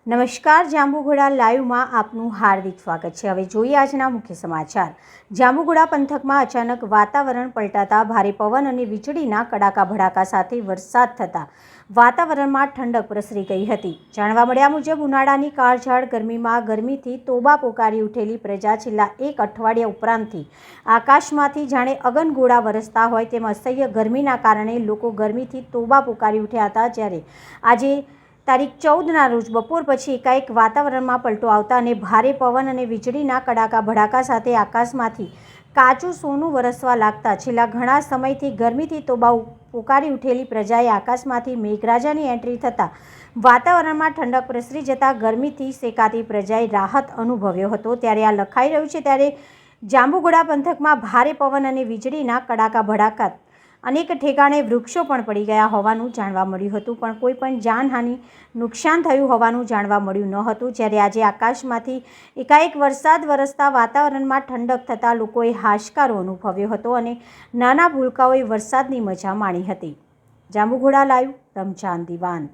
નમસ્કાર, જાંબુઘોડા લાઈવમાં આપનું હાર્દિક સ્વાગત છે। હવે જોઈએ આજના મુખ્ય સમાચાર। જાંબુઘોડા પંથકમાં અચાનક વાતાવરણ પલટાતા ભારે પવન અને વીજળીના કડાકા ભડાકા સાથે વરસાદ થતાં વાતાવરણમાં ઠંડક પ્રસરી ગઈ હતી। જાણવા મળ્યા મુજબ ઉનાળાની કાળઝાળ ગરમીમાં ગરમીથી તોબા પોકારી ઉઠેલી પ્રજા છેલ્લા એક અઠવાડિયા ઉપરાંતથી આકાશમાંથી જાણે અગનગોળા વરસતા હોય તેમ અસહ્ય ગરમીના કારણે લોકો ગરમીથી તોબા પોકારી ઉઠ્યા હતા। જ્યારે આજે તારીખ 14ના રોજ બપોર પછી એકાએક વાતાવરણમાં પલટો આવતા અને ભારે પવન અને વીજળીના કડાકા ભડાકા સાથે આકાશમાંથી કાચું સોનું વરસવા લાગતા છેલ્લા ઘણા સમયથી ગરમીથી તોબા પોકારી ઉઠેલી પ્રજાએ આકાશમાંથી મેઘરાજાની એન્ટ્રી થતાં વાતાવરણમાં ઠંડક પ્રસરી જતાં ગરમીથી શેકાતી પ્રજાએ રાહત અનુભવ્યો હતો। ત્યારે આ લખાઈ રહ્યું છે ત્યારે જાંબુઘોડા પંથકમાં ભારે પવન અને વીજળીના કડાકા ભડાકા અનેક ઠેકાણે વૃક્ષો પણ પડી ગયા હોવાનું જાણવા મળ્યું હતું, પણ કોઈ પણ જાનહાનિ નુકસાન થયું હોવાનું જાણવા મળ્યું ન હતું। જ્યારે આજે આકાશમાંથી એકાએક વરસાદ વરસતા વાતાવરણમાં ઠંડક થતાં લોકોએ હાશકારો અનુભવ્યો હતો અને નાના ભૂલકાઓએ વરસાદની મજા માણી હતી। જાંબુઘોડા લાઈવ, રમજાન દિવાન।